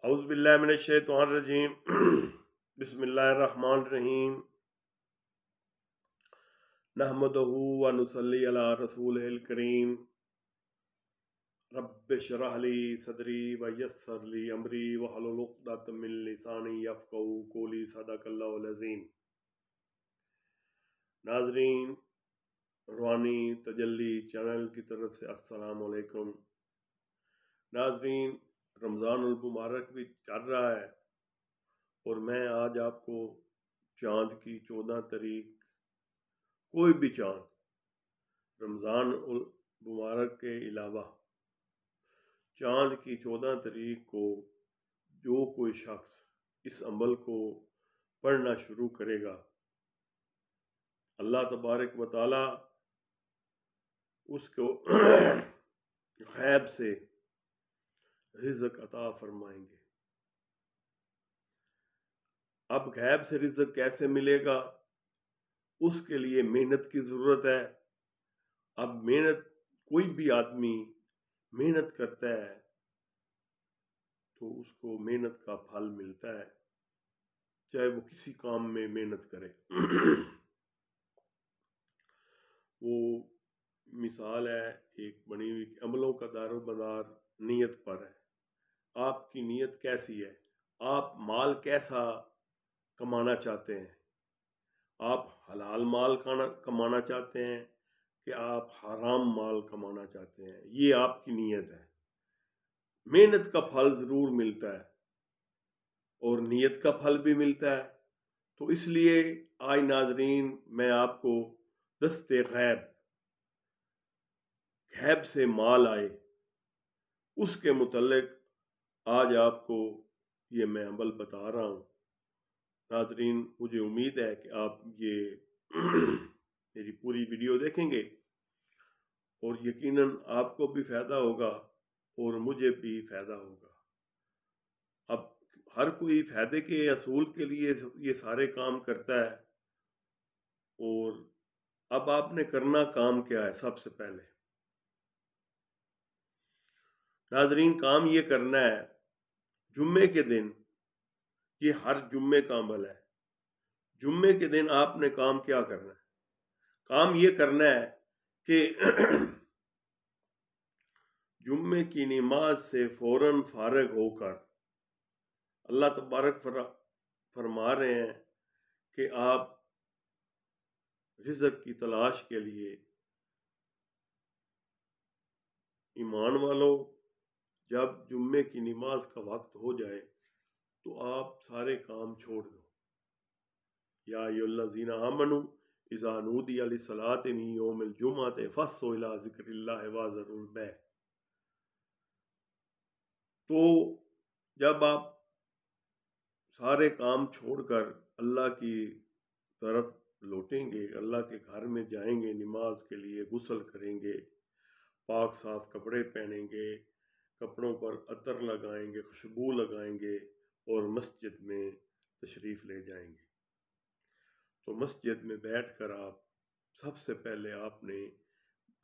औज़ुबिल्लाहि मिनश्शैतानिर्रजीम बिस्मिल्लाहिर्रहमानिर्रहीम नहमदुहु व नुसल्ली अला रसूलिहिल करीम रब्बिश्रह ली सदरी व यस्सिर ली अमरी वहलुल उक़दतम मिन लिसानी यफ़क़हू क़ौली सदक़ल्लाहुल अज़ीम। नाज़रीन, रूहानी तजल्ली चैनल की तरफ से अस्सलामु अलैकुम। नाज़रीन, रमज़ानुल मुबारक भी चल रहा है और मैं आज आपको चाँद की 14 तारीख, कोई भी चाँद, रमज़ान उल मुबारक के अलावा चाँद की 14 तारीख को जो कोई शख्स इस अमल को पढ़ना शुरू करेगा, अल्लाह तबारक व तआला उसको गैब से रिज़्क़ अता फरमाएंगे। अब गैब से रिज़्क़ कैसे मिलेगा, उसके लिए मेहनत की ज़रूरत है। अब मेहनत, कोई भी आदमी मेहनत करता है तो उसको मेहनत का फल मिलता है, चाहे वो किसी काम में मेहनत करे। वो मिसाल है एक बनी हुई, अमलों का दारोमदार नीयत पर है। आपकी नीयत कैसी है? आप माल कैसा कमाना चाहते हैं? आप हलाल माल कमाना चाहते हैं कि आप हराम माल कमाना चाहते हैं? ये आपकी नीयत है। मेहनत का फल ज़रूर मिलता है और नीयत का फल भी मिलता है। तो इसलिए आज नाजरीन, मैं आपको दस्ते गैब से माल आए उसके मुतल्लिक आज आपको ये मैं अमल बता रहा हूँ। नाजरीन, मुझे उम्मीद है कि आप ये मेरी पूरी वीडियो देखेंगे और यकीनन आपको भी फ़ायदा होगा और मुझे भी फ़ायदा होगा। अब हर कोई फ़ायदे के असूल के लिए ये सारे काम करता है और अब आपने करना काम क्या है? सबसे पहले नाजरीन, काम ये करना है, जुम्मे के दिन, ये हर जुम्मे का अमल है। जुम्मे के दिन आपने काम क्या करना है? काम ये करना है कि जुम्मे की नमाज से फौरन फारिग होकर, अल्लाह तबारक फरमा रहे हैं कि आप रिज़्क़ की तलाश के लिए, ईमान वालों, जब जुम्मे की नमाज का वक्त हो जाए तो आप सारे काम छोड़ दो। या अय्युहल्लज़ीना आमनू इज़ा नूदिया लिस्सलाति मिन यौमिल जुमअति फस्सौ इला ज़िक्रिल्लाहि व ज़रुल बैअ। तो जब आप सारे काम छोड़कर अल्लाह की तरफ लौटेंगे, अल्लाह के घर में जाएंगे, नमाज के लिए गुस्ल करेंगे, पाक साफ कपड़े पहनेंगे, कपड़ों पर अतर लगाएंगे, खुशबू लगाएंगे और मस्जिद में तशरीफ़ ले जाएंगे। तो मस्जिद में बैठकर आप सबसे पहले आपने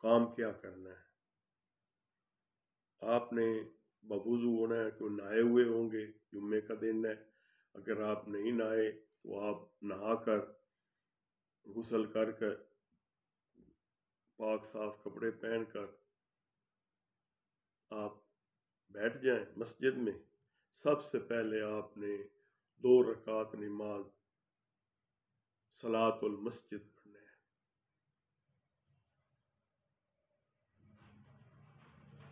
काम क्या करना है? आपने बवुज़ू होना है, कि नहाए हुए होंगे, जुम्मे का दिन है। अगर आप नहीं नहाए तो आप नहाकर गुस्ल कर पाक साफ कपड़े पहनकर आप बैठ जाएं मस्जिद में। सबसे पहले आपने 2 रकात नमाज सलातुल मस्जिद पढ़ना है।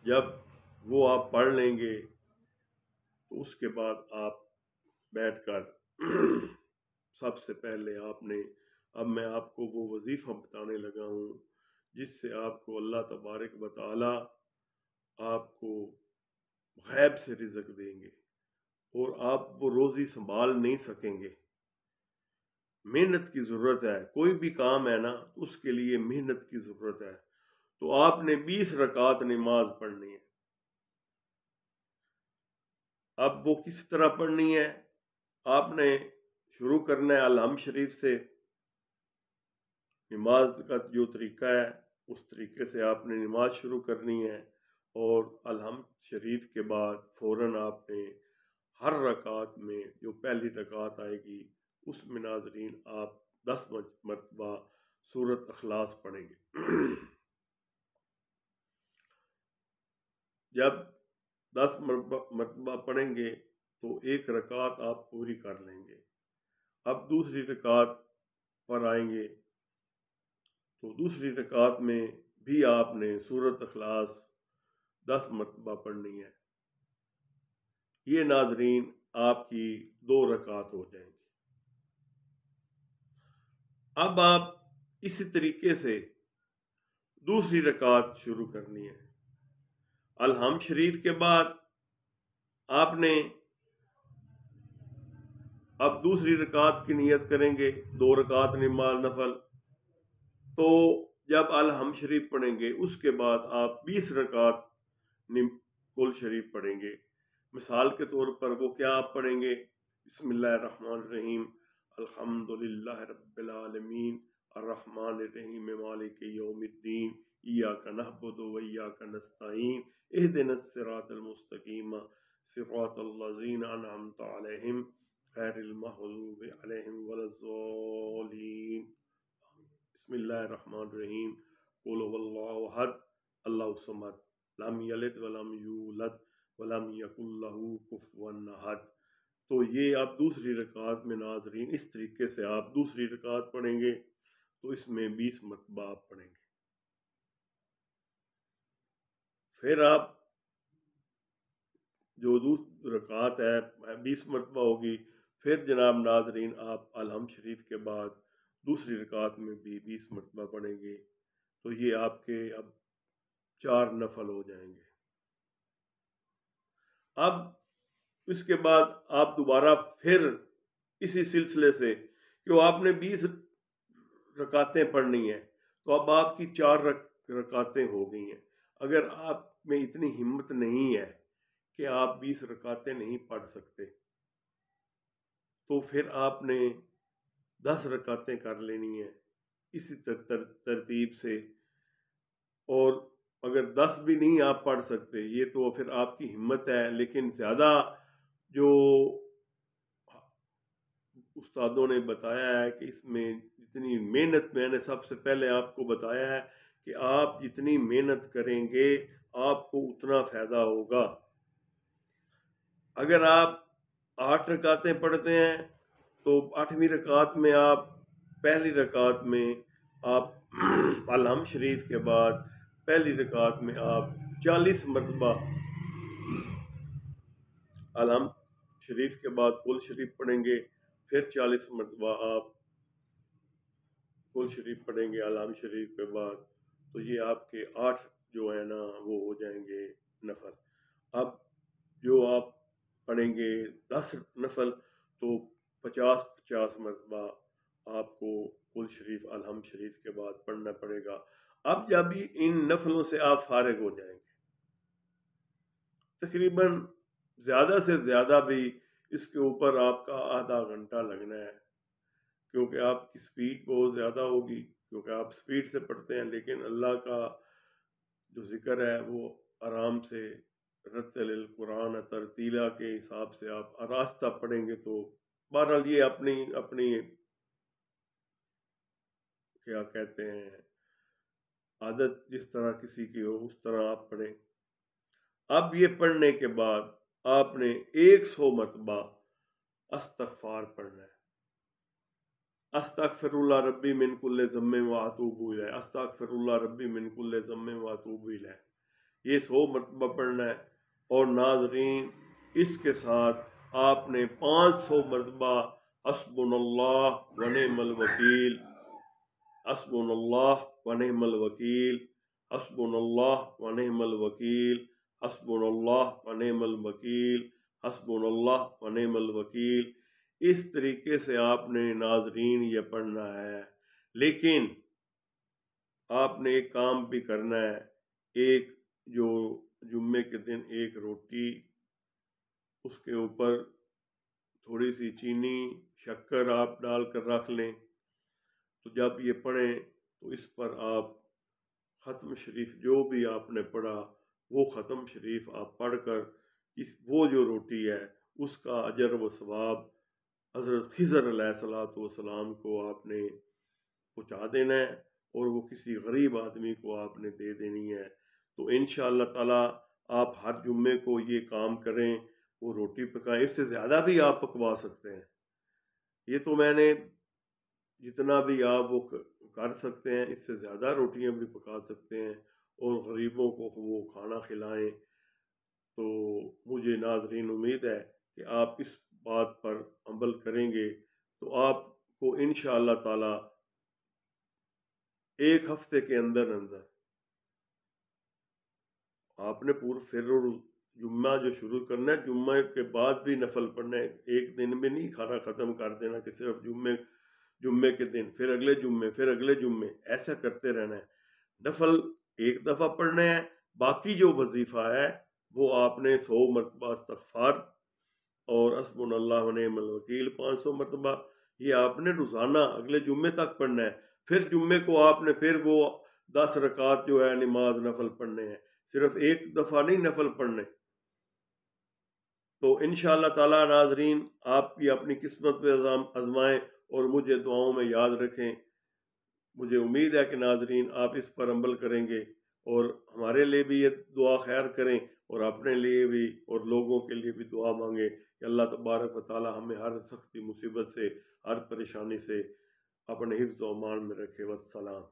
जब वो आप पढ़ लेंगे तो उसके बाद आप बैठकर सबसे पहले आपने, अब मैं आपको वो वजीफ़ा बताने लगा हूँ जिससे आपको अल्लाह तबारक व तआला आपको गैब से रिज़्क़ देंगे और आप वो रोज़ी संभाल नहीं सकेंगे। मेहनत की ज़रूरत है। कोई भी काम है ना, उसके लिए मेहनत की ज़रूरत है। तो आपने 20 रकात नमाज पढ़नी है। अब वो किस तरह पढ़नी है? आपने शुरू करना है अलहम शरीफ से। नमाज का जो तरीका है उस तरीके से आपने नमाज शुरू करनी है और अलहम शरीफ के बाद फ़ौरन आपने हर रकात में जो पहली रकात आएगी उसमें नाजरीन आप 10 मरतबा सूरत अखलास पढ़ेंगे। जब 10 मरतबा पढ़ेंगे तो एक रकात आप पूरी कर लेंगे। अब दूसरी रकात पर आएंगे तो दूसरी रकात में भी आपने सूरत अखलास 10 मरतबा पढ़नी है। ये नाजरीन आपकी 2 रकात हो जाएंगी। अब आप इसी तरीके से दूसरी रकात शुरू करनी है। अलहम शरीफ के बाद आपने अब दूसरी रकात की नियत करेंगे, 2 रकात नमाज नफल। तो जब अलहम शरीफ पढ़ेंगे उसके बाद आप 20 रकात कुल शरीफ पढ़ेंगे। मिसाल के तौर पर वो क्या आप पढ़ेंगे? बिस्मिल्लाहिर्रहमानिर्रहीम, अल्हम्दुलिल्लाहि रब्बिल आलमीन, अर्रहमानिर्रहीम, मालिकि यौमिद्दीन, इय्याका नअबुदु व इय्याका नस्तईन, इहदिनस सिरातल मुस्तकीम, सिरातल लज़ीना अनअमता अलैहिम, गैरिल मग़ज़ूबि अलैहिम वलज़्ज़ालिन। बिस्मिल्लाहिर्रहमानिर्रहीम, कुल हुवल्लाहु अहद, अल्लाहु समद, लम यलिद वलम यूलद वलम यकुल लहू कुफुवन अहद। तो ये आप दूसरी रकात में नाजरीन इस तरीके से आप दूसरी रकात पढ़ेंगे तो इसमें 20 मरतबा आप पढ़ेंगे। फिर आप जो दूसरी रकात है 20 मरतबा होगी। फिर जनाब नाजरीन आप अलहम शरीफ के बाद दूसरी रकात में भी 20 मरतबा पढ़ेंगे। तो ये आपके अब 4 नफल हो जाएंगे। अब इसके बाद आप दोबारा फिर इसी सिलसिले से कि आपने 20 रकातें पढ़नी है तो अब आपकी 4 रकातें हो गई हैं। अगर आप में इतनी हिम्मत नहीं है कि आप 20 रकातें नहीं पढ़ सकते तो फिर आपने 10 रकातें कर लेनी है इसी तरतीब से। और अगर 10 भी नहीं आप पढ़ सकते ये तो फिर आपकी हिम्मत है, लेकिन ज़्यादा जो उस्तादों ने बताया है कि इसमें जितनी मेहनत, मैंने सबसे पहले आपको बताया है कि आप जितनी मेहनत करेंगे आपको उतना फ़ायदा होगा। अगर आप 8 रकातें पढ़ते हैं तो 8वीं रकात में आप पहली रकात में आप अलहम शरीफ के बाद पहली रकात में आप 40 मरतबा अलहम शरीफ के बाद कुल शरीफ पढ़ेंगे। फिर 40 मरतबा आप कुल शरीफ पढ़ेंगे अलहम शरीफ के बाद। तो ये आपके 8 जो है ना वो हो जाएंगे नफल। अब जो आप पढ़ेंगे 10 नफल तो 50-50 मरतबा आपको कुल शरीफ अलहम शरीफ के बाद पढ़ना पड़ेगा। अब जब इन नफलों से आप फारिग हो जाएंगे, तकरीबन ज़्यादा से ज़्यादा भी इसके ऊपर आपका आधा घंटा लगना है, क्योंकि आपकी स्पीड बहुत ज़्यादा होगी, क्योंकि आप स्पीड से पढ़ते हैं। लेकिन अल्लाह का जो ज़िक्र है वो आराम से रत्तिल कुरान तरतीला के हिसाब से आप आरास्ता पढ़ेंगे। तो बहरहाल ये अपनी अपनी क्या कहते हैं आदत, जिस तरह किसी की हो उस तरह आप पढ़ें। अब ये पढ़ने के बाद आपने 100 मरतबा अस्तगफार पढ़ना है। अस्तगफिरुल्लाह रब्बी मिन कुल्ले ज़म्मे व अतूबु इलैह, अस्तगफिरुल्लाह रब्बी मिन कुल्ले ज़म्मे व अतूबु इलैह, ये 100 मरतबा पढ़ना है। और नाजरीन इसके साथ आपने 500 मरतबा हस्बुनल्लाह व निअमल वकील, हस्बुनल्लाह व निअमल वकील, हस्बुनल्लाह व निअमल वकील, हस्बुनल्लाह व निअमल वकील, हस्बुनल्लाह व निअमल वकील, इस तरीके से आपने नाजरीन ये पढ़ना है। लेकिन आपने एक काम भी करना है, एक जो जुम्मे के दिन एक रोटी, उसके ऊपर थोड़ी सी चीनी शक्कर आप डाल कर रख लें। तो जब ये पढ़ें तो इस पर आप ख़त्म शरीफ जो भी आपने पढ़ा वो ख़त्म शरीफ आप पढ़कर इस वो जो रोटी है उसका अजर व सवाब हज़रत खिज़र अलैहिस्सलाम को आपने पहुँचा देना है और वो किसी गरीब आदमी को आपने दे देनी है। तो इंशाअल्लाह ताला आप हर जुम्मे को ये काम करें, वो रोटी पकाएं। इससे ज़्यादा भी आप पकवा सकते हैं। ये तो मैंने जितना भी आप वो कर सकते हैं, इससे ज़्यादा रोटियां भी पका सकते हैं और गरीबों को वो खाना खिलाएं। तो मुझे नाज़रीन उम्मीद है कि आप इस बात पर अमल करेंगे तो आपको इंशाअल्लाह ताला एक हफ्ते के अंदर अंदर आपने पूरा फिर जुम्मा जो शुरू करना है, जुम्मे के बाद भी नफल पढ़ना है। एक दिन में नहीं खाना ख़त्म कर देना कि सिर्फ जुम्मे के दिन, फिर अगले जुम्मे, फिर अगले जुम्मे, ऐसा करते रहना है। नफल एक दफ़ा पढ़ना है, बाकी जो वजीफ़ा है वो आपने 100 मरतबा इस्तग़फ़ार और हस्बुनल्लाह व निअमल वकील 500 मरतबा ये आपने रोज़ाना अगले जुम्मे तक पढ़ना है। फिर जुम्मे को आपने फिर वो 10 रकात जो है नमाज नफल पढ़ने हैं, सिर्फ एक दफ़ा नहीं नफल पढ़ने। तो इंशाअल्लाह ताला नाज़रीन आप भी अपनी किस्मत पे आजमाएं और मुझे दुआओं में याद रखें। मुझे उम्मीद है कि नाज़रीन आप इस पर अमल करेंगे और हमारे लिए भी ये दुआ खैर करें और अपने लिए भी और लोगों के लिए भी दुआ मांगे कि अल्लाह तबारक व तआला हमें हर सख्ती मुसीबत से, हर परेशानी से अपने हिफ्ज़ व अमान में रखे। वस्सलाम।